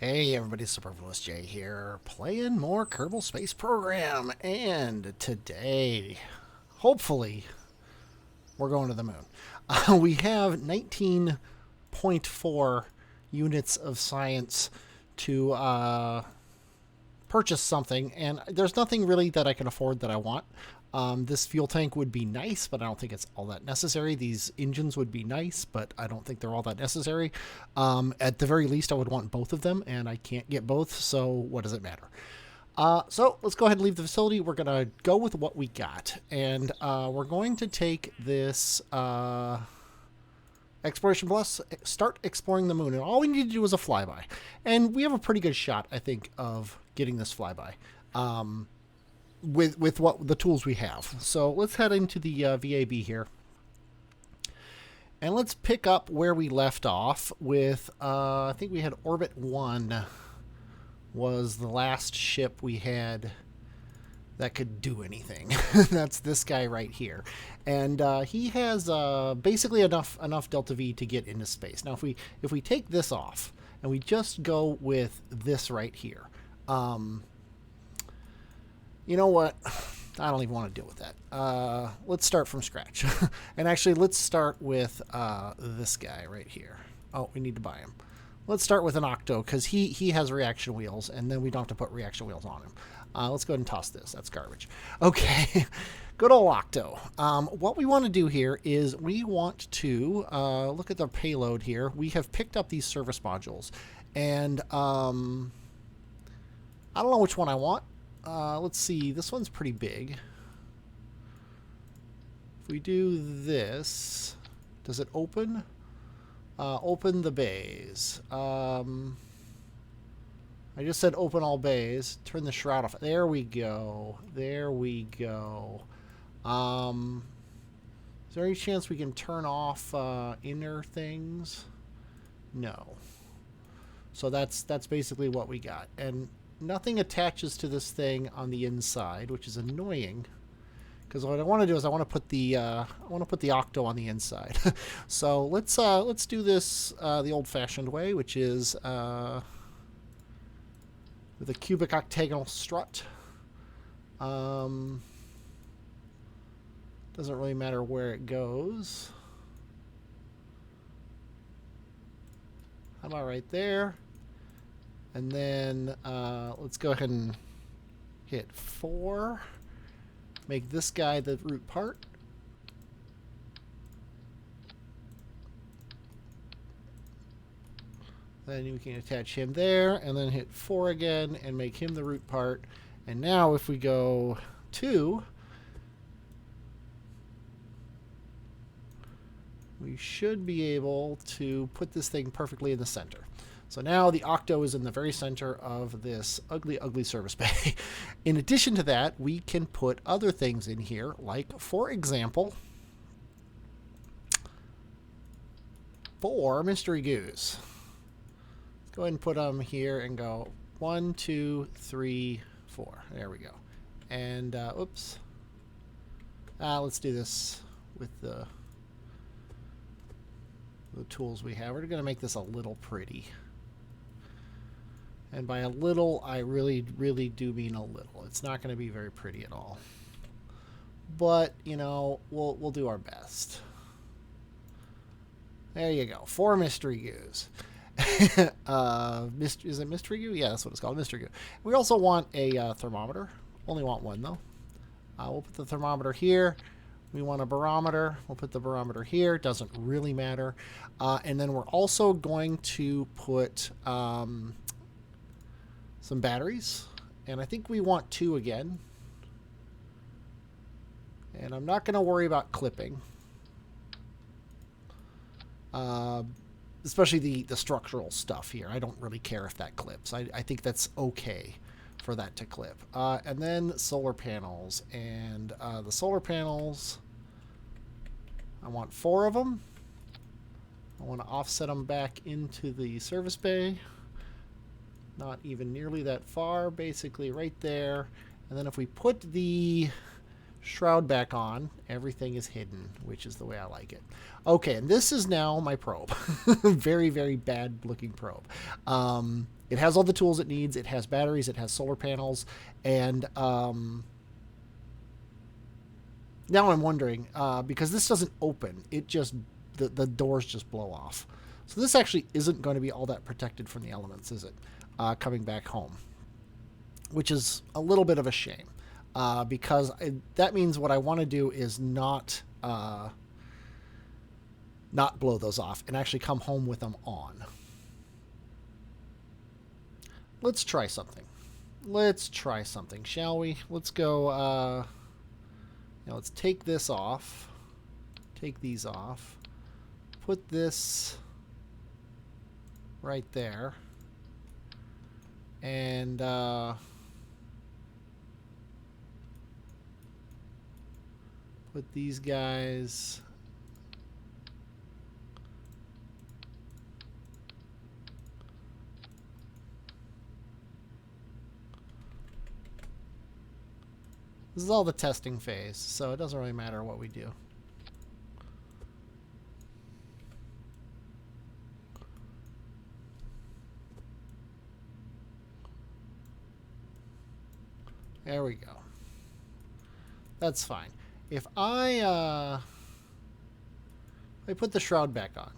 Hey everybody, Superfluous J here, playing more Kerbal Space Program, and today, hopefully, we're going to the moon. We have 19.4 units of science to purchase something, and there's nothing really that I can afford that I want. This fuel tank would be nice, but I don't think it's all that necessary. These engines would be nice, but I don't think they're all that necessary. At the very least, I would want both of them, and I can't get both, so what does it matter? So let's go ahead and leave the facility. We're going to go with what we got, and we're going to take this Exploration Plus, start exploring the moon, and all we need to do is a flyby. And we have a pretty good shot, I think, of getting this flyby. With what the tools we have. So let's head into the VAB here. And let's pick up where we left off with, I think we had Orbit 1 was the last ship we had that could do anything. That's this guy right here. And he has basically enough Delta V to get into space. Now, if we take this off and we just go with this right here, you know what? I don't even want to deal with that. Let's start from scratch. And actually, let's start with this guy right here. Oh, we need to buy him. Let's start with an Octo, because he has reaction wheels, and then we don't have to put reaction wheels on him. Let's go ahead and toss this. That's garbage. Okay, good old Octo. What we want to do here is we want to look at the payload here. We have picked up these service modules, and I don't know which one I want. Let's see, this one's pretty big. If we do this, does it open? Open the bays. I just said open all bays. Turn the shroud off. There we go. There we go. Is there any chance we can turn off inner things? No. So that's basically what we got. And nothing attaches to this thing on the inside, which is annoying. Because what I want to do is I want to put the Octo on the inside. So let's do this the old-fashioned way, which is with a cubic octagonal strut. Doesn't really matter where it goes. How about right there? And then let's go ahead and hit 4. Make this guy the root part. Then we can attach him there, and then hit 4 again and make him the root part. And now if we go 2, we should be able to put this thing perfectly in the center. So now the Octo is in the very center of this ugly, ugly service bay. In addition to that, we can put other things in here, like, for example, 4 mystery goos. Let's go ahead and put them here and go 1, 2, 3, 4. There we go. And, oops. Let's do this with the tools we have. We're going to make this a little pretty. And by a little, I really, really do mean a little. It's not going to be very pretty at all. But, you know, we'll do our best. There you go. 4 mystery goos. Is it mystery goo? Yeah, that's what it's called, mystery goo. We also want a thermometer. Only want one, though. We'll put the thermometer here. We want a barometer. We'll put the barometer here. Doesn't really matter. And then we're also going to put some batteries, and I think we want 2 again. And I'm not going to worry about clipping, especially the structural stuff here. I don't really care if that clips. I think that's okay for that to clip. And then solar panels, and the solar panels, I want 4 of them. I want to offset them back into the service bay. Not even nearly that far, basically right there. And then if we put the Shroud back on. Everything is hidden, which is the way I like it. Okay, and this is now my probe. Very, very bad looking probe. It has all the tools it needs. It has batteries. It has solar panels. And now I'm wondering, because this doesn't open, it just, the doors just blow off. So this actually isn't going to be all that protected from the elements, is it? Coming back home, which is a little bit of a shame. Because that means what I want to do is not blow those off and actually come home with them on. Let's try something. Let's try something, shall we? Let's go, let's take this off. Take these off. Put this right there. And, put these guys this is all the testing phase, so it doesn't really matter what we do. There we go. That's fine. If I put the shroud back on.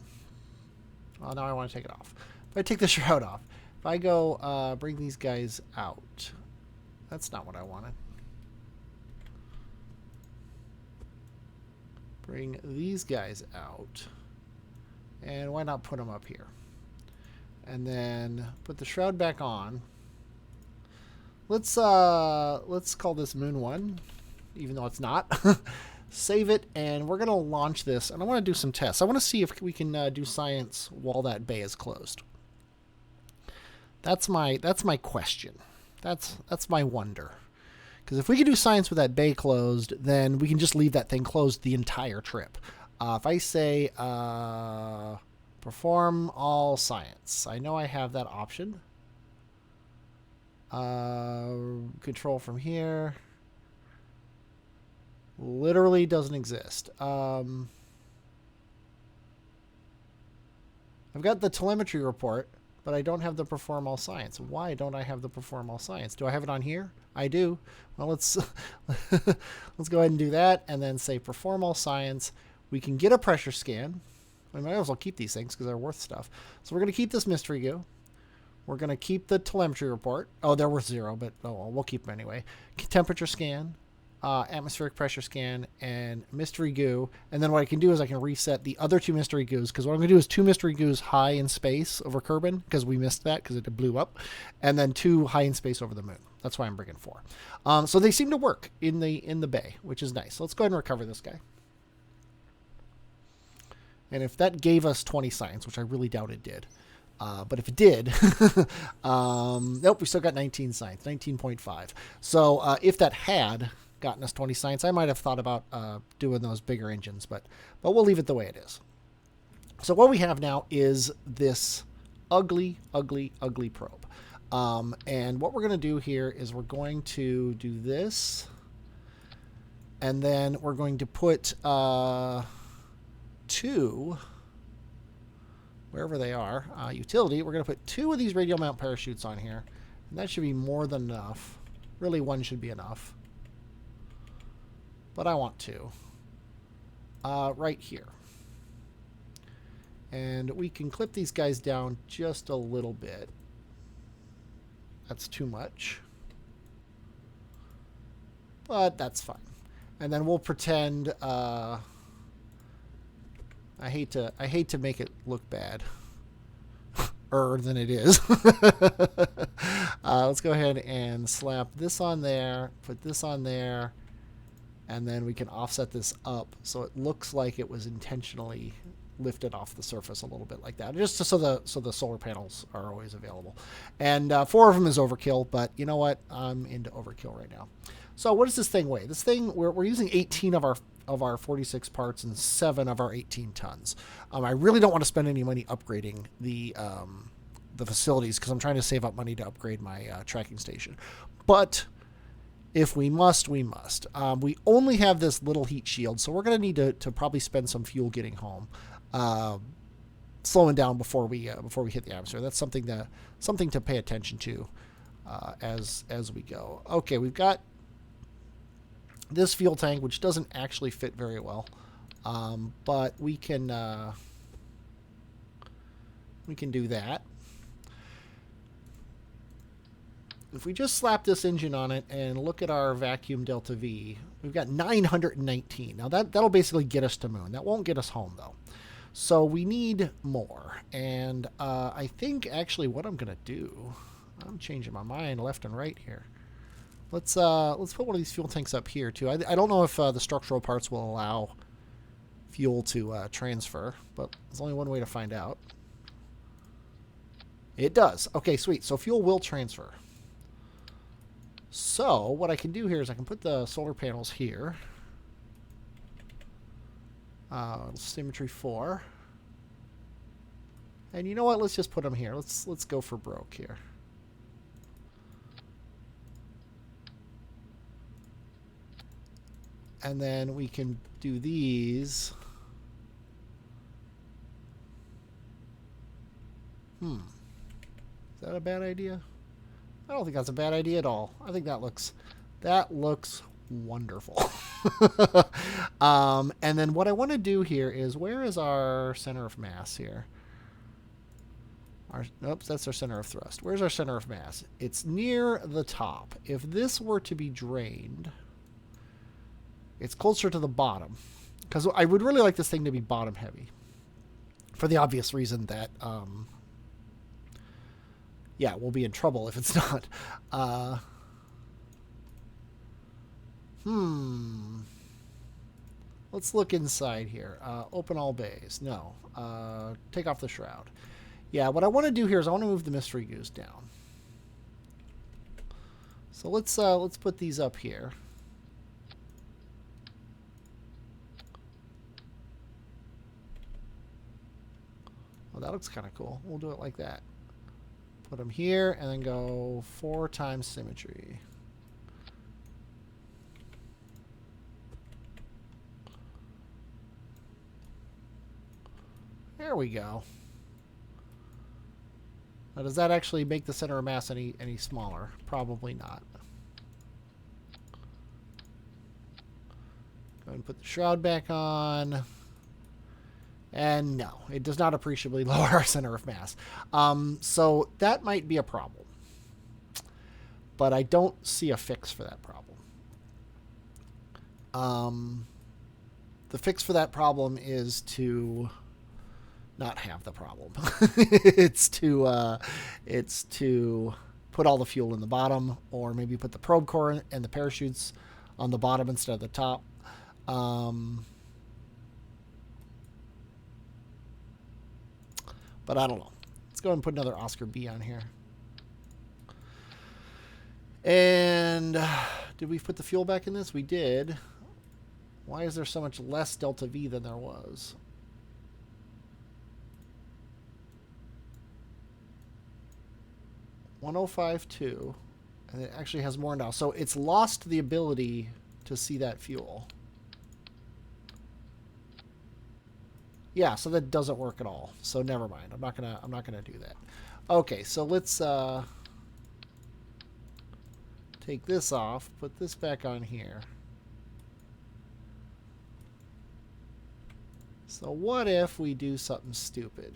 Well, now I want to take it off. If I take the shroud off, if I go bring these guys out, that's not what I wanted. Bring these guys out, and why not put them up here? And then put the shroud back on. Let's call this Moon 1. Even though it's not. Save it, and we're going to launch this, and I want to do some tests. I want to see if we can do science while that bay is closed. That's my question. That's my wonder. Because if we can do science with that bay closed, then we can just leave that thing closed the entire trip. If I say perform all science, I know I have that option. Control from here. Literally doesn't exist. I've got the telemetry report, but I don't have the perform all science. Why don't I have the perform all science? Do I have it on here? I do. Well, let's let's go ahead and do that, and then say perform all science. We can get a pressure scan. I might as well keep these things because they're worth stuff. So we're going to keep this mystery goo. We're going to keep the telemetry report. Oh, they're worth 0, but oh well, we'll keep them anyway. Temperature scan. Atmospheric pressure scan, and mystery goo. And then what I can do is I can reset the other 2 mystery goos, because what I'm going to do is 2 mystery goos high in space over Kerbin, because we missed that because it blew up, and then 2 high in space over the moon. That's why I'm bringing 4. So they seem to work in the bay, which is nice. So let's go ahead and recover this guy. And if that gave us 20 science, which I really doubt it did, but if it did, nope, we still got 19 science, 19.5. So if that had gotten us 20 science, I might have thought about doing those bigger engines, but we'll leave it the way it is. So what we have now is this ugly, ugly, ugly probe. And what we're going to do here is we're going to do this, and then we're going to put 2, wherever they are, utility, we're going to put 2 of these radial mount parachutes on here, and that should be more than enough. Really, 1 should be enough. But I want 2. Right here. And we can clip these guys down just a little bit. That's too much. But that's fine. And then we'll pretend, I hate to make it look bad. Than it is. Let's go ahead and slap this on there, put this on there, and then we can offset this up so it looks like it was intentionally lifted off the surface a little bit like that, just so the solar panels are always available. And 4 of them is overkill, but you know what? I'm into overkill right now. So what does this thing weigh? This thing, we're using 18 of our 46 parts and 7 of our 18 tons. I really don't want to spend any money upgrading the facilities because I'm trying to save up money to upgrade my tracking station. But If we must, we must. We only have this little heat shield, so we're going to need to probably spend some fuel getting home, slowing down before we hit the atmosphere. That's something to pay attention to as we go. Okay, we've got this fuel tank, which doesn't actually fit very well, but we can do that. If we just slap this engine on it and look at our vacuum delta V, we've got 919. Now that'll basically get us to moon. That won't get us home though. So we need more. And I think actually what I'm gonna do, I'm changing my mind left and right here. Let's put one of these fuel tanks up here too. I don't know if the structural parts will allow fuel to transfer, but there's only one way to find out. It does. Okay, sweet. So fuel will transfer. So what I can do here is I can put the solar panels here. Symmetry 4. And you know what? Let's just put them here. Let's go for broke here. And then we can do these. Is that a bad idea? I don't think that's a bad idea at all. I think that looks wonderful. And then what I want to do here is, where is our center of mass here? Oops, that's our center of thrust. Where's our center of mass? It's near the top. If this were to be drained, it's closer to the bottom. Because I would really like this thing to be bottom heavy. For the obvious reason that... yeah, we'll be in trouble if it's not. Let's look inside here. Open all bays. No. Take off the shroud. Yeah, what I want to do here is I want to move the mystery goose down. So let's put these up here. Oh, that looks kind of cool. We'll do it like that. Put them here, and then go 4 times symmetry. There we go. Now, does that actually make the center of mass any smaller? Probably not. Go ahead and put the shroud back on. And no, it does not appreciably lower our center of mass. So that might be a problem. But I don't see a fix for that problem. The fix for that problem is to not have the problem. it's to put all the fuel in the bottom, or maybe put the probe core and the parachutes on the bottom instead of the top. But I don't know. Let's go ahead and put another Oscar B on here. And did we put the fuel back in this? We did. Why is there so much less delta V than there was? $105.2. And it actually has more now. So it's lost the ability to see that fuel. Yeah, so that doesn't work at all. So never mind. I'm not gonna do that. Okay, so let's take this off, put this back on here. So what if we do something stupid?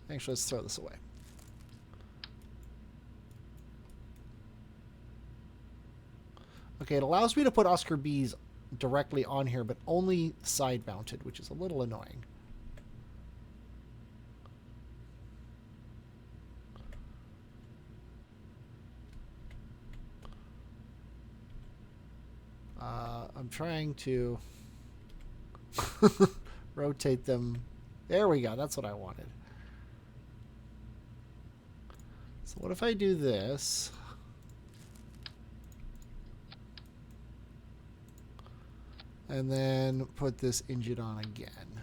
Actually, let's throw this away. Okay, it allows me to put Oscar B's directly on here, but only side mounted, which is a little annoying. I'm trying to rotate them. There we go. That's what I wanted. So what if I do this? And then put this engine on again.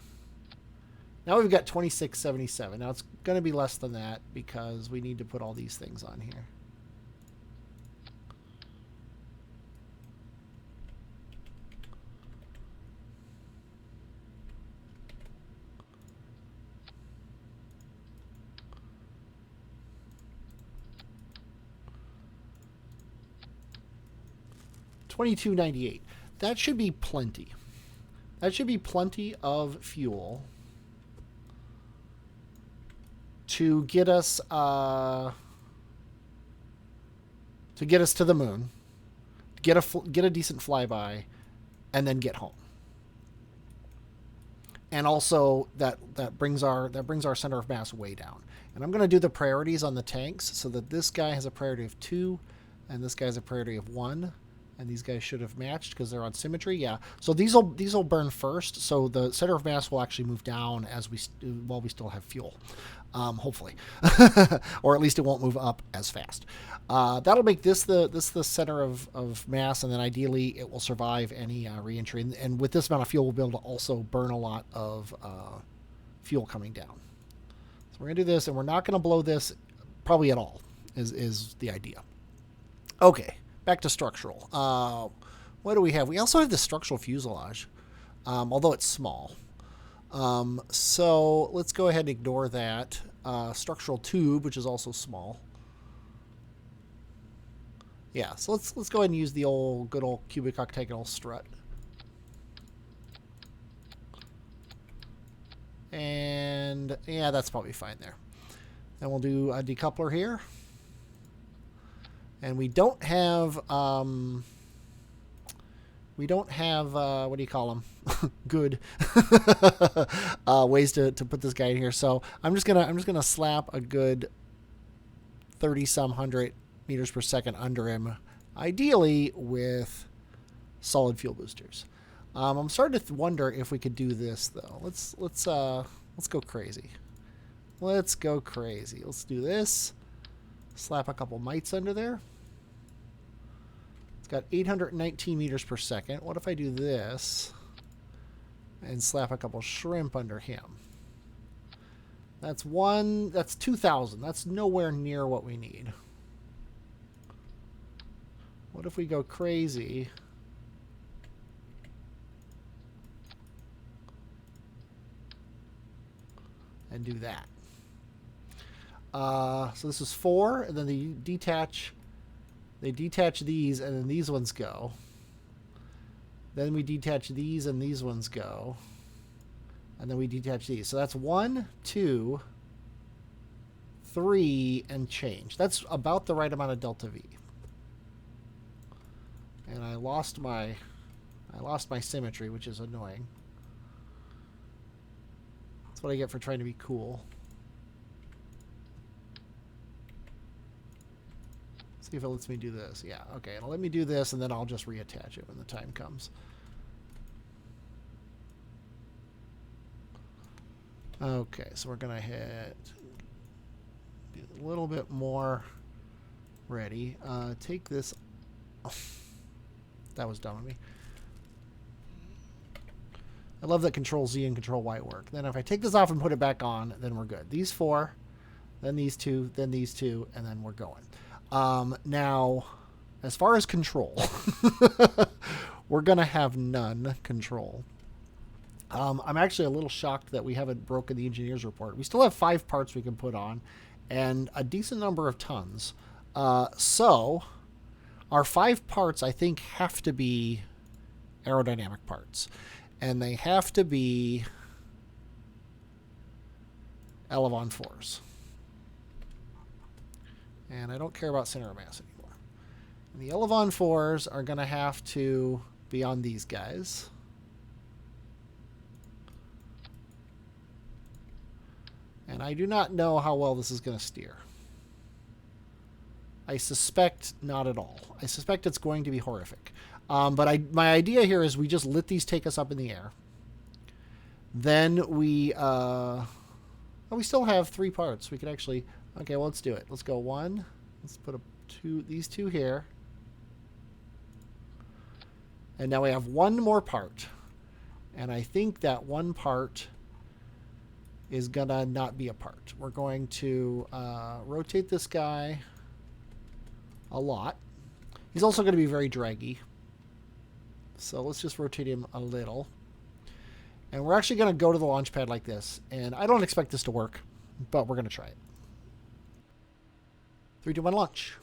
Now we've got 2677. Now it's going to be less than that because we need to put all these things on here. 2298. That should be plenty. That should be plenty of fuel to get us to the moon, get a decent flyby, and then get home. And also that brings our center of mass way down. And I'm going to do the priorities on the tanks so that this guy has a priority of 2, and this guy has a priority of 1. And these guys should have matched because they're on symmetry. Yeah. So these will burn first. So the center of mass will actually move down while we still have fuel, hopefully, or at least it won't move up as fast. That'll make this the center of mass, and then ideally it will survive any reentry. And with this amount of fuel, we'll be able to also burn a lot of fuel coming down. So we're gonna do this, and we're not gonna blow this probably at all. Is the idea? Okay. Back to structural. What do we have? We also have the structural fuselage, although it's small. So let's go ahead and ignore that. Structural tube, which is also small. Yeah, so let's go ahead and use the good old cubic octagonal strut. And yeah, that's probably fine there. Then we'll do a decoupler here. And we don't have what do you call them? Good ways to put this guy in here. So I'm just gonna slap a good 30-some hundred meters per second under him, ideally with solid fuel boosters. I'm starting to wonder if we could do this though. Let's go crazy. Let's go crazy. Let's do this. Slap a couple mites under there. It's got 819 meters per second. What if I do this and slap a couple shrimp under him? That's 2,000. That's nowhere near what we need. What if we go crazy? And do that. So this is 4, and then they detach these, and then these ones go. Then we detach these, and these ones go. And then we detach these. So that's 1, 2, 3, and change. That's about the right amount of delta V. And I lost my symmetry, which is annoying. That's what I get for trying to be cool. See if it lets me do this. Yeah, okay. It'll let me do this, and then I'll just reattach it when the time comes. Okay, so we're going to hit a little bit more ready. Take this. Oh, that was dumb of me. I love that Control Z and Control Y work. Then if I take this off and put it back on, then we're good. These 4, then these 2, then these 2, and then we're going. Now, as far as control, we're going to have none control. I'm actually a little shocked that we haven't broken the engineer's report. We still have 5 parts we can put on and a decent number of tons. So our 5 parts, I think, have to be aerodynamic parts. And they have to be Elevon-4s. And I don't care about center of mass anymore. And the Elevon-4s are going to have to be on these guys. And I do not know how well this is going to steer. I suspect not at all. I suspect it's going to be horrific. But my idea here is we just let these take us up in the air. Then we still have 3 parts. We could actually... Okay, well, let's do it. Let's go 1. Let's put these 2 here. And now we have 1 more part. And I think that 1 part is going to not be a part. We're going to rotate this guy a lot. He's also going to be very draggy. So let's just rotate him a little. And we're actually going to go to the launch pad like this. And I don't expect this to work, but we're going to try it. 3, 2, 1, launch.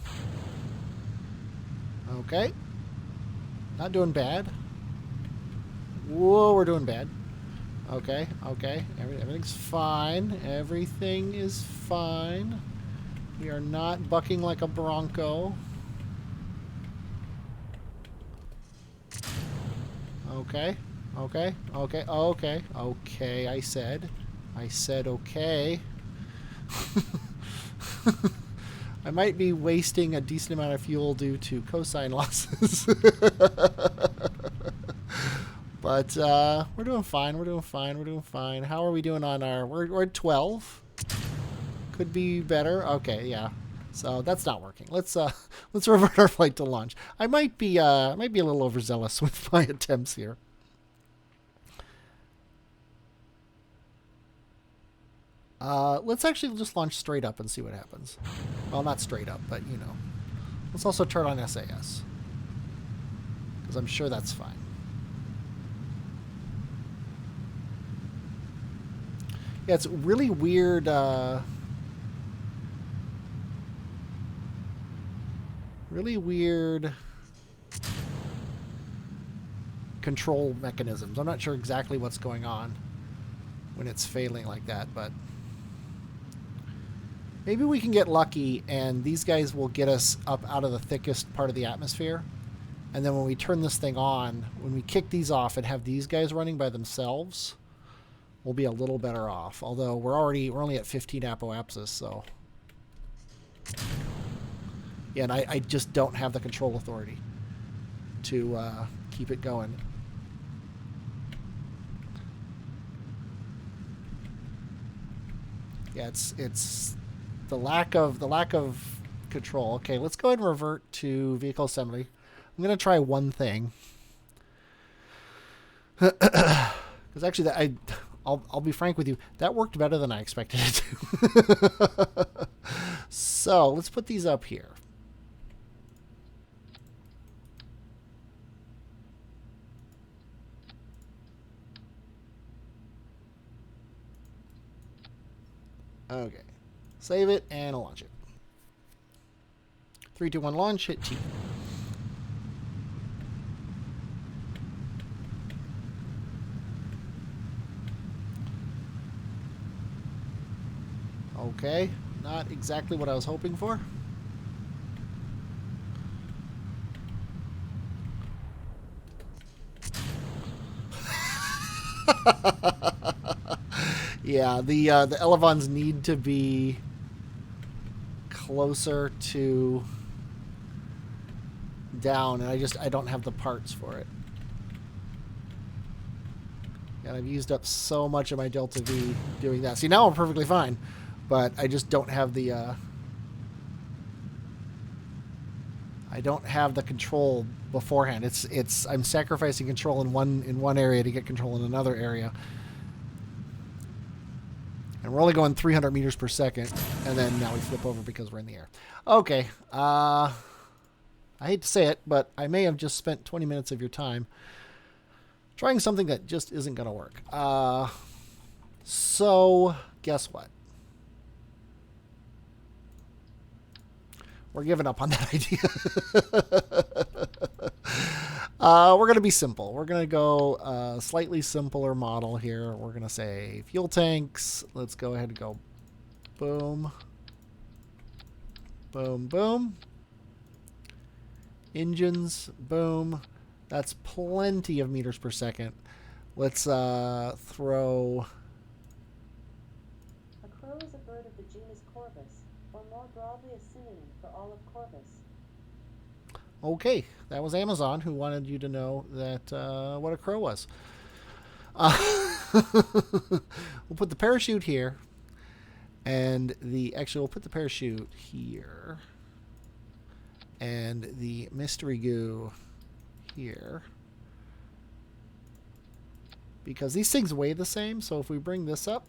Okay. Not doing bad. Whoa, we're doing bad. Okay, okay. Everything's fine. Everything is fine. We are not bucking like a bronco. Okay, okay, okay, okay, okay, I said okay. I might be wasting a decent amount of fuel due to cosine losses. But we're doing fine, we're doing fine, we're doing fine. How are we doing on our... We're at 12. Could be better. Okay, yeah. So that's not working. Let's revert our flight to launch. I might be a little overzealous with my attempts here. Let's actually just launch straight up and see what happens. Well, not straight up, but you know. Let's also turn on SAS. Because I'm sure that's fine. Yeah, it's really weird. Really weird control mechanisms. I'm not sure exactly what's going on when it's failing like that, but maybe we can get lucky and these guys will get us up out of the thickest part of the atmosphere. And then when we turn this thing on, when we kick these off and have these guys running by themselves, we'll be a little better off. Although we're only at 15 apoapsis, so yeah, and I just don't have the control authority to keep it going. Yeah, it's the lack of control. Okay, let's go ahead and revert to vehicle assembly. I'm gonna try one thing. Because actually, I'll be frank with you, that worked better than I expected it to. So let's put these up here. Okay, save it and launch it. 3, 2, 1, launch. Hit T. Okay, not exactly what I was hoping for. Yeah, the elevons need to be closer to down, and I don't have the parts for it. And I've used up so much of my Delta V doing that. See, now I'm perfectly fine, but I just don't have the I don't have the control beforehand. I'm sacrificing control in one area to get control in another area. And we're only going 300 meters per second, and then now we flip over because we're in the air. Okay, I hate to say it, but I may have just spent 20 minutes of your time trying something that just isn't going to work. So, guess what? We're giving up on that idea. We're going to be simple. We're going to go a slightly simpler model here. We're going to say fuel tanks. Let's go ahead and go boom. Boom, boom. Engines, boom. That's plenty of meters per second. Let's throw... A crow is a bird of the genus Corvus, or more broadly a synonym for olive corvus. Okay, that was Amazon who wanted you to know that what a crow was. We'll put the parachute here, and we'll put the parachute here, and the mystery goo here, because these things weigh the same. So if we bring this up,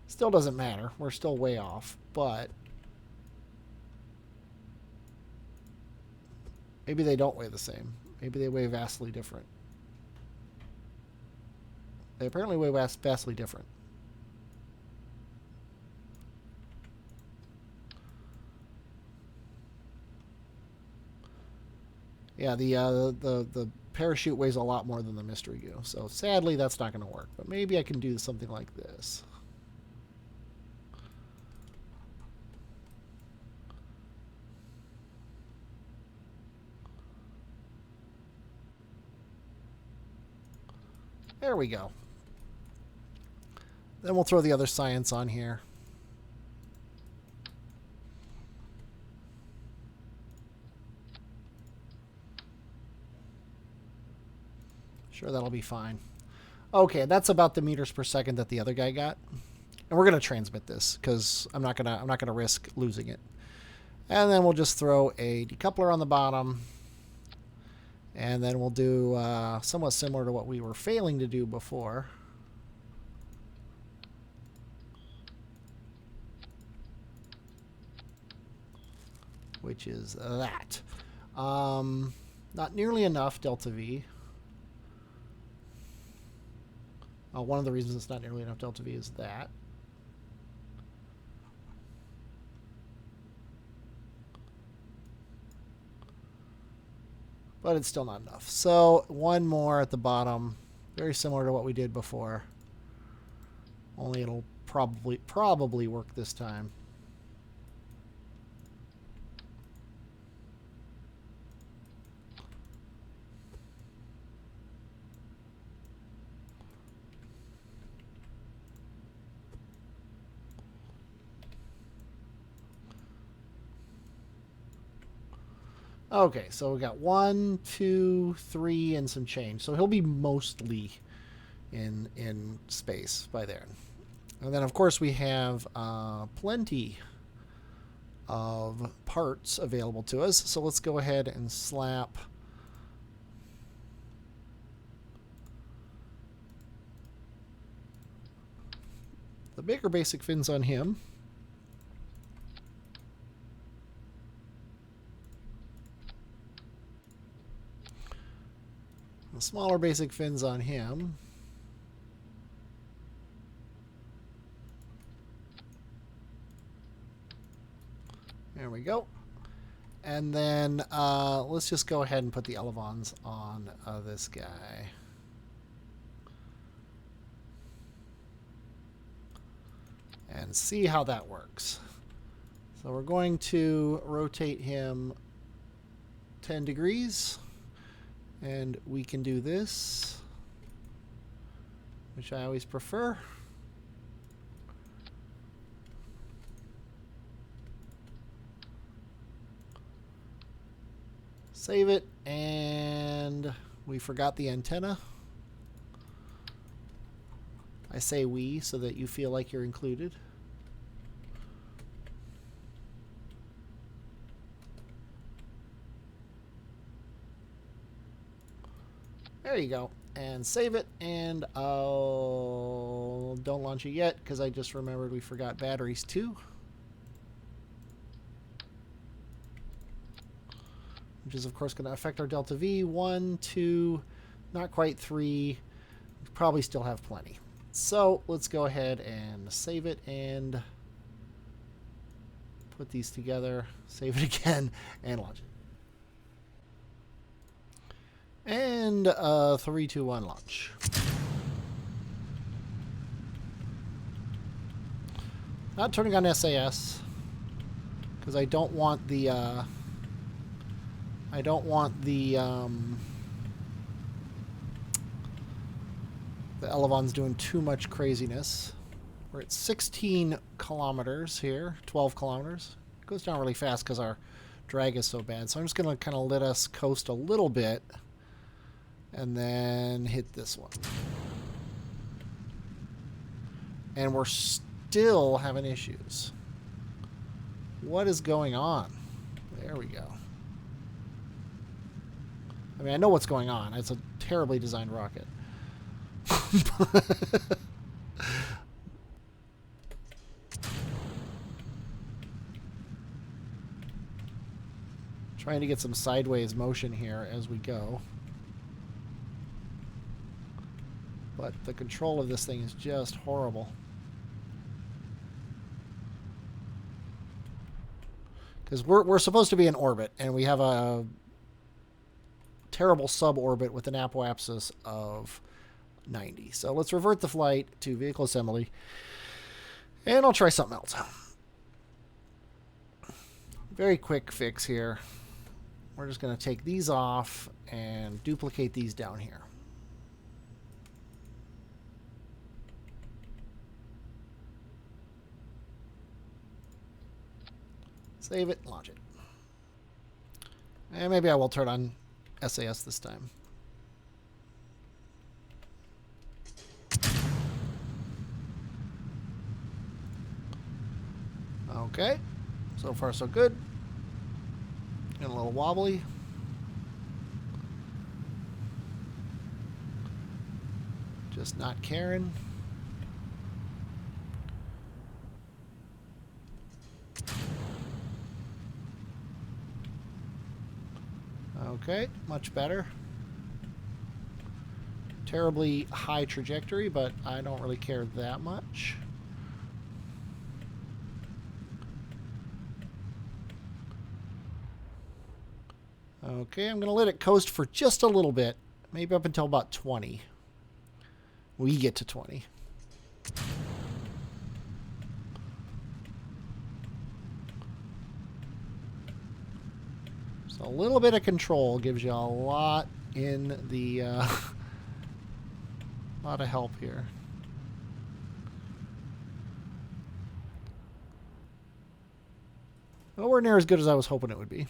still doesn't matter. We're still way off, but maybe they don't weigh the same. Maybe they weigh vastly different. They apparently weigh vastly different. Yeah, the parachute weighs a lot more than the mystery goo. So sadly, that's not going to work. But maybe I can do something like this. There we go. Then we'll throw the other science on here. Sure, that'll be fine. Okay, that's about the meters per second that the other guy got. And we're gonna transmit this because I'm not gonna risk losing it. And then we'll just throw a decoupler on the bottom. And then we'll do somewhat similar to what we were failing to do before. Which is that. Not nearly enough delta V. One of the reasons it's not nearly enough delta V is that. But it's still not enough. So one more at the bottom, very similar to what we did before. Only it'll probably work this time. Okay, so we got 1, 2, 3, and some change. So he'll be mostly in space by then. And then, of course, we have plenty of parts available to us. So let's go ahead and slap the bigger basic fins on him. The smaller basic fins on him. There we go. And then let's just go ahead and put the elevons on this guy. And see how that works. So we're going to rotate him 10 degrees. And we can do this, which I always prefer. Save it, and we forgot the antenna. I say we so that you feel like you're included. There you go. And save it, and don't launch it yet because I just remembered we forgot batteries too. Which is of course going to affect our delta V. 1, 2, not quite 3. We probably still have plenty. So let's go ahead and save it and put these together, save it again, and launch it. And 3, 2, 1, launch. Not turning on SAS because I don't want the elevons doing too much craziness. We're at 16 kilometers here, 12 kilometers. It goes down really fast because our drag is so bad. So I'm just going to kind of let us coast a little bit and then hit this one. And we're still having issues. What is going on? There we go. I mean, I know what's going on. It's a terribly designed rocket. Trying to get some sideways motion here as we go. But the control of this thing is just horrible. Because we're supposed to be in orbit, and we have a terrible suborbit with an apoapsis of 90. So let's revert the flight to vehicle assembly, and I'll try something else. Very quick fix here. We're just going to take these off and duplicate these down here. Save it, launch it. And maybe I will turn on SAS this time. Okay, so far so good. Getting a little wobbly. Just not caring. Okay, much better. Terribly high trajectory, but I don't really care that much. Okay, I'm going to let it coast for just a little bit. Maybe up until about 20. We get to 20. So a little bit of control gives you a lot in the... lot of help here. Nowhere near as good as I was hoping it would be.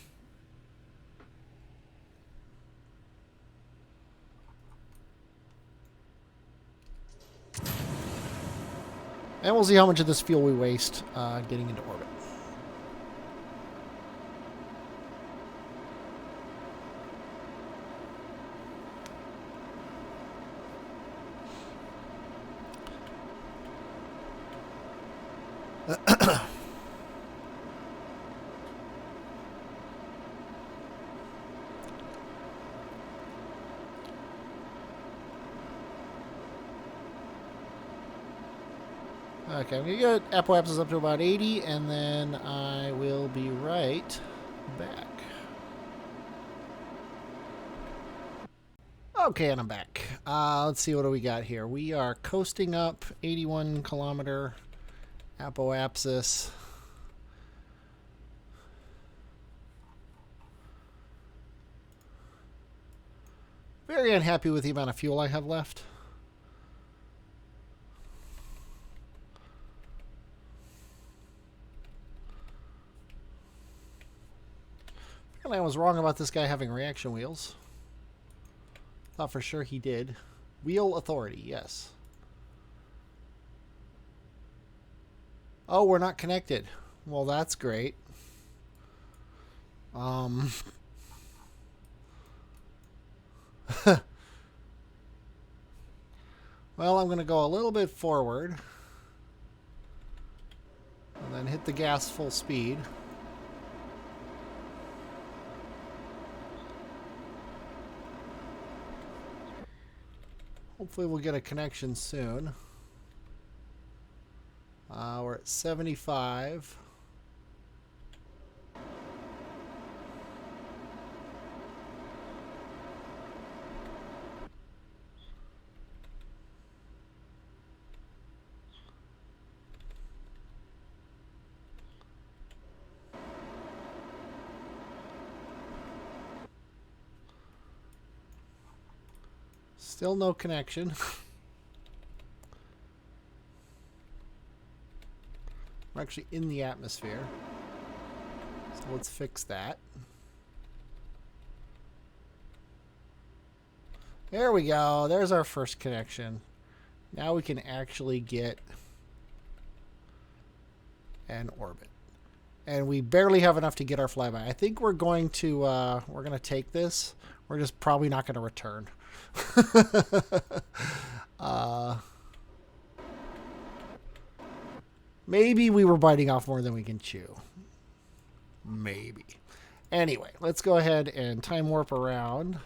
And we'll see how much of this fuel we waste getting into orbit. Okay, I'm going to get apoapsis up to about 80, and then I will be right back. Okay, and I'm back. Let's see, what do we got here? We are coasting up 81 kilometer apoapsis. Very unhappy with the amount of fuel I have left. I was wrong about this guy having reaction wheels. Thought for sure he did. Wheel authority, yes. Oh, we're not connected. Well, that's great. Well, I'm going to go a little bit forward. And then hit the gas full speed. Hopefully we'll get a connection soon. We're at 75. Still no connection. We're actually in the atmosphere. So let's fix that. There we go. There's our first connection. Now we can actually get an orbit. And we barely have enough to get our flyby. I think we're going to take this. We're just probably not going to return. Maybe we were biting off more than we can chew. Maybe. Anyway, let's go ahead and time warp around.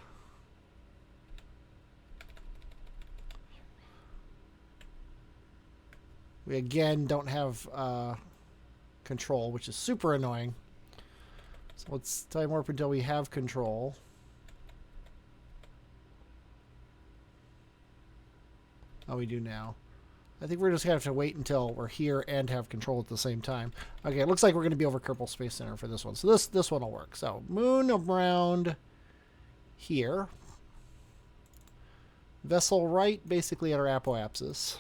We again don't have control, which is super annoying. So let's time warp until we have control. Oh, we do now. I think we're just going to have to wait until we're here and have control at the same time. Okay, it looks like we're going to be over Kerbal Space Center for this one. So this one will work. So moon around here. Vessel right basically at our apoapsis.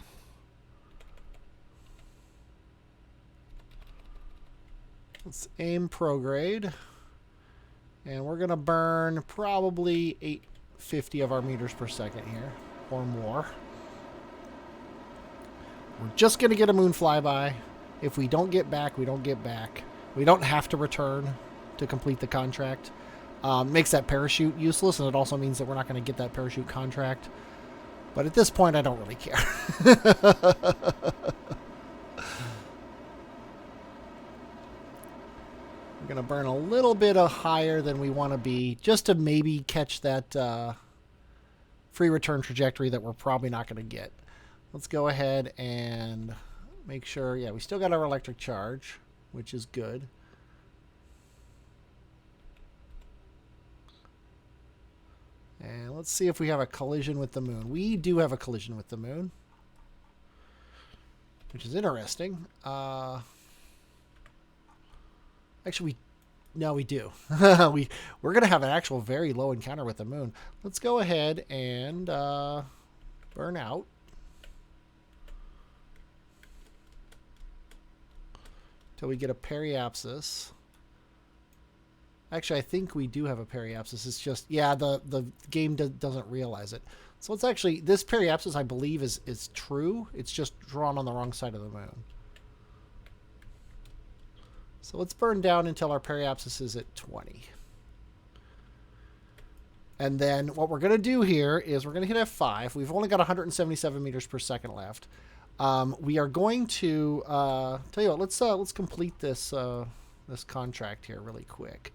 Let's aim prograde. And we're going to burn probably 850 of our meters per second here, or more. We're just going to get a moon flyby. If we don't get back, we don't get back. We don't have to return to complete the contract. Makes that parachute useless, and it also means that we're not going to get that parachute contract. But at this point, I don't really care. We're going to burn a little bit higher than we want to be, just to maybe catch that free return trajectory that we're probably not going to get. Let's go ahead and make sure, yeah, we still got our electric charge, which is good. And let's see if we have a collision with the moon. We do have a collision with the moon, which is interesting. Actually, no, we do. We're going to have an actual very low encounter with the moon. Let's go ahead and burn out. Till we get a periapsis. Actually, I think we do have a periapsis. It's just, yeah, the game doesn't realize it. So it's actually, this periapsis, I believe, is true. It's just drawn on the wrong side of the moon. So let's burn down until our periapsis is at 20. And then what we're going to do here is we're going to hit F5. We've only got 177 meters per second left. We are going to tell you what. Let's complete this this contract here really quick.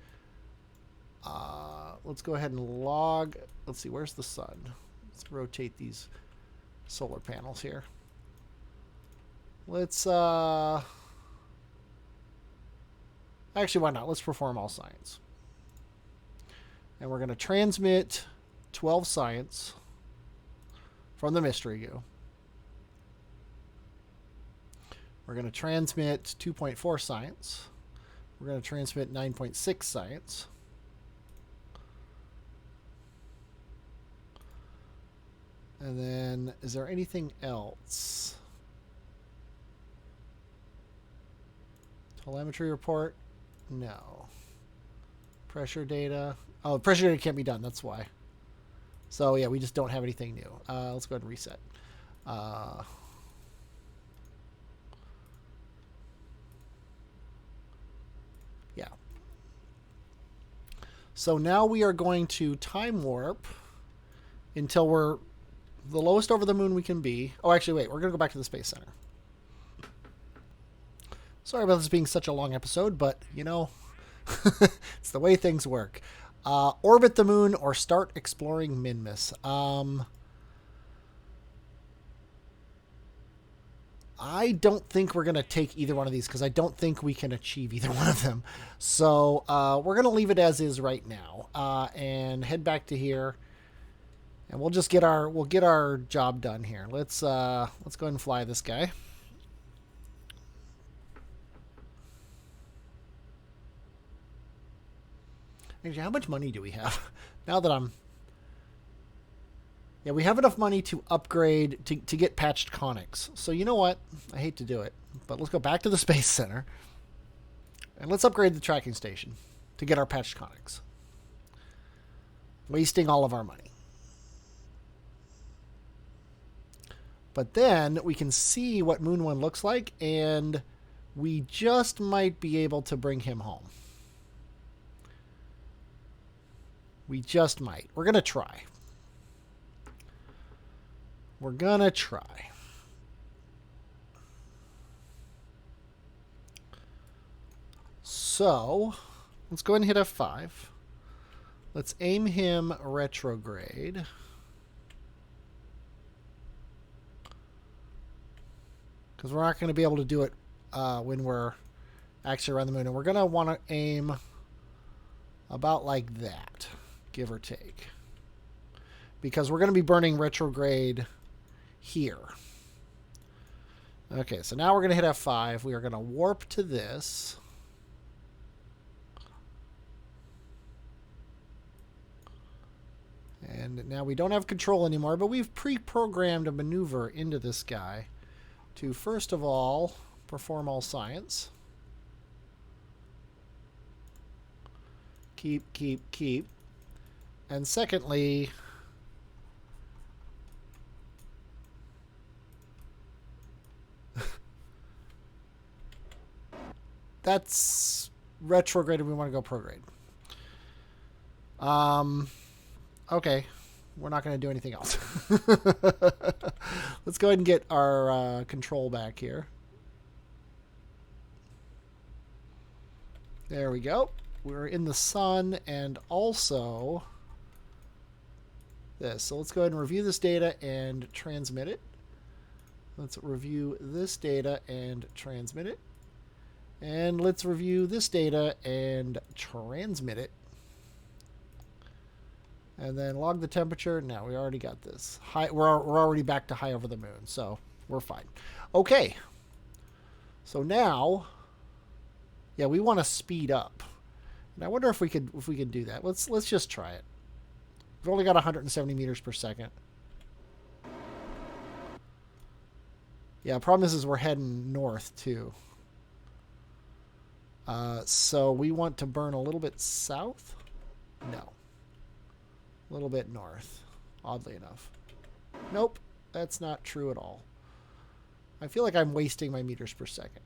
Let's go ahead and log. Let's see, where's the sun? Let's rotate these solar panels here. Let's actually, why not? Let's perform all science. And we're going to transmit 12 science from the mystery goo. We're going to transmit 2.4 science. We're going to transmit 9.6 science. And then, is there anything else? Telemetry report? No. Pressure data? Oh, pressure data can't be done. That's why. So, yeah, we just don't have anything new. Let's go ahead and reset. Yeah. So now we are going to time warp until we're the lowest over the moon we can be. Oh, actually, wait. We're going to go back to the Space Center. Sorry about this being such a long episode, but, you know, it's the way things work. Orbit the moon or start exploring Minmus. I don't think we're going to take either one of these because I don't think we can achieve either one of them. So we're going to leave it as is right now and head back to here. And we'll just get our job done here. Let's go ahead and fly this guy. Actually, how much money do we have? Now that I'm... Yeah, we have enough money to upgrade, to get patched conics. So you know what? I hate to do it, but let's go back to the Space Center. And let's upgrade the tracking station to get our patched conics. Wasting all of our money. But then we can see what Moon 1 looks like, and we just might be able to bring him home. We just might. We're going to try. We're going to try. So, let's go ahead and hit F5. Let's aim him retrograde. Because we're not going to be able to do it when we're actually around the moon. And we're going to want to aim about like that, give or take. Because we're going to be burning retrograde here. Okay, so now we're going to hit F5. We are going to warp to this. And now we don't have control anymore, but we've pre-programmed a maneuver into this guy to, first of all, perform all science. Keep. And secondly, that's retrograde and we want to go prograde. Okay. We're not going to do anything else. Let's go ahead and get our control back here. There we go. We're in the sun and also this. So let's go ahead and review this data and transmit it. Let's review this data and transmit it. And let's review this data and transmit it. And then log the temperature. Now we already got this. High, we're already back to high over the moon, so we're fine. Okay. So now, yeah, we want to speed up. And I wonder if we could do that. Let's just try it. We've only got 170 meters per second. Yeah, problem is we're heading north too. So we want to burn a little bit south? No. A little bit north, oddly enough. Nope, that's not true at all. I feel like I'm wasting my meters per second.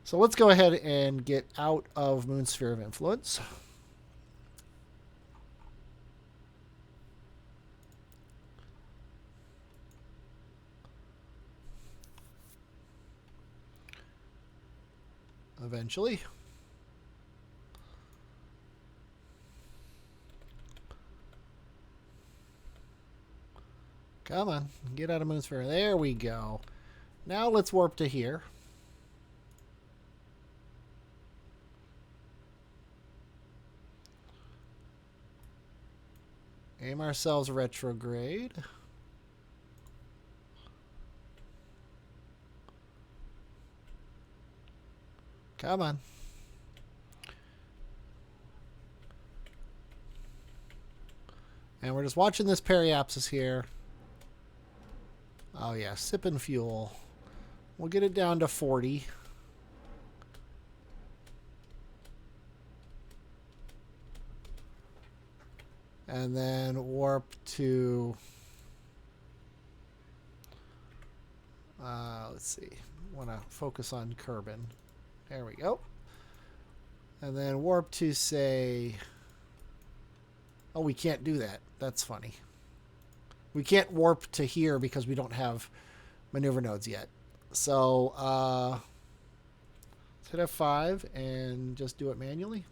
So let's go ahead and get out of Moon Sphere of Influence. Eventually. Come on, get out of Moon Sphere. There we go. Now let's warp to here. Aim ourselves retrograde. Come on. And we're just watching this periapsis here. Oh yeah, sipping fuel. We'll get it down to 40. And then warp to, let's see, want to focus on Kerbin. There we go. And then warp to, say, oh, we can't do that. That's funny. We can't warp to here because we don't have maneuver nodes yet. So let's hit F5 and just do it manually.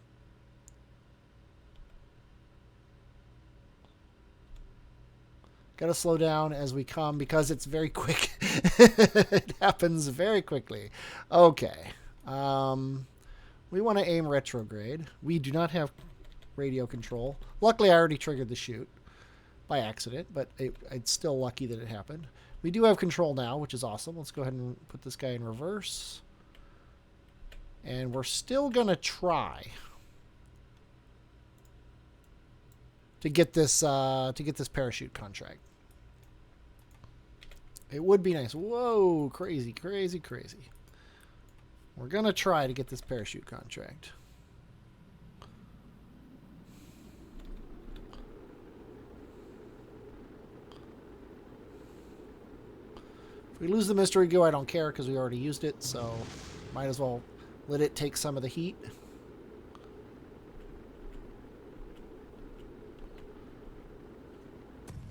Got to slow down as we come because it's very quick. It happens very quickly. Okay. We want to aim retrograde. We do not have radio control. Luckily, I already triggered the shoot by accident, but it's still lucky that it happened. We do have control now, which is awesome. Let's go ahead and put this guy in reverse. And we're still going to try to get this parachute contract. It would be nice. Whoa, crazy, crazy, crazy. We're going to try to get this parachute contract. If we lose the mystery goo, I don't care because we already used it, so might as well let it take some of the heat.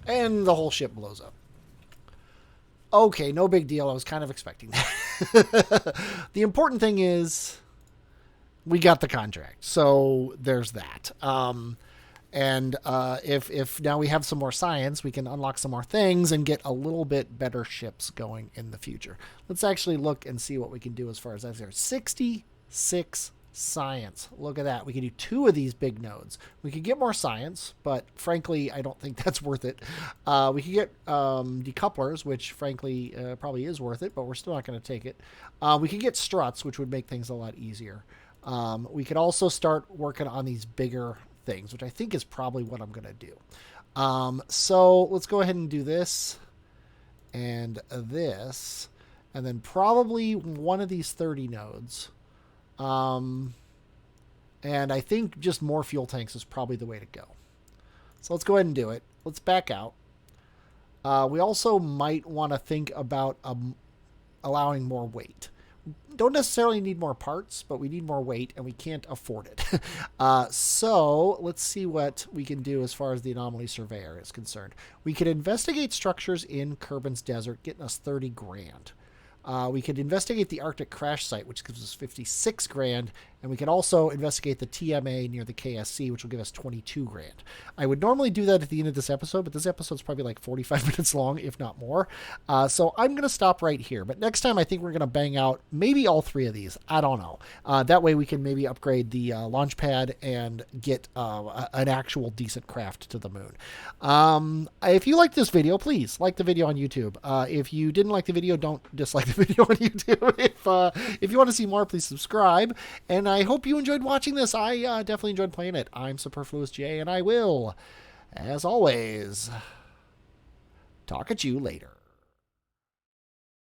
And the whole ship blows up. Okay, no big deal. I was kind of expecting that. The important thing is we got the contract. So there's that. If now we have some more science, we can unlock some more things and get a little bit better ships going in the future. Let's actually look and see what we can do as far as that's there. 66 Science. Look at that. We can do 2 of these big nodes. We could get more science, but frankly, I don't think that's worth it. We could get decouplers, which frankly probably is worth it, but we're still not going to take it. We could get struts, which would make things a lot easier. We could also start working on these bigger things, which I think is probably what I'm going to do. So let's go ahead and do this and this, and then probably one of these 30 nodes. And I think just more fuel tanks is probably the way to go. So let's go ahead and do it. Let's back out. We also might want to think about allowing more weight. Don't necessarily need more parts, but we need more weight, and we can't afford it. So let's see what we can do as far as the anomaly surveyor is concerned. We could investigate structures in Kerbin's desert, getting us 30 grand. We could investigate the Arctic crash site, which gives us 56 grand, and we could also investigate the TMA near the KSC, which will give us 22 grand. I would normally do that at the end of this episode, but this episode's probably like 45 minutes long, if not more. So I'm going to stop right here. But next time, I think we're going to bang out maybe all 3 of these. I don't know. That way we can maybe upgrade the launch pad and get an actual decent craft to the moon. If you liked this video, please like the video on YouTube. If you didn't like the video, don't dislike the video on YouTube. If you want to see more, please subscribe. And I hope you enjoyed watching this. I definitely enjoyed playing it. I'm Superfluous J, and I will, as always, talk at you later.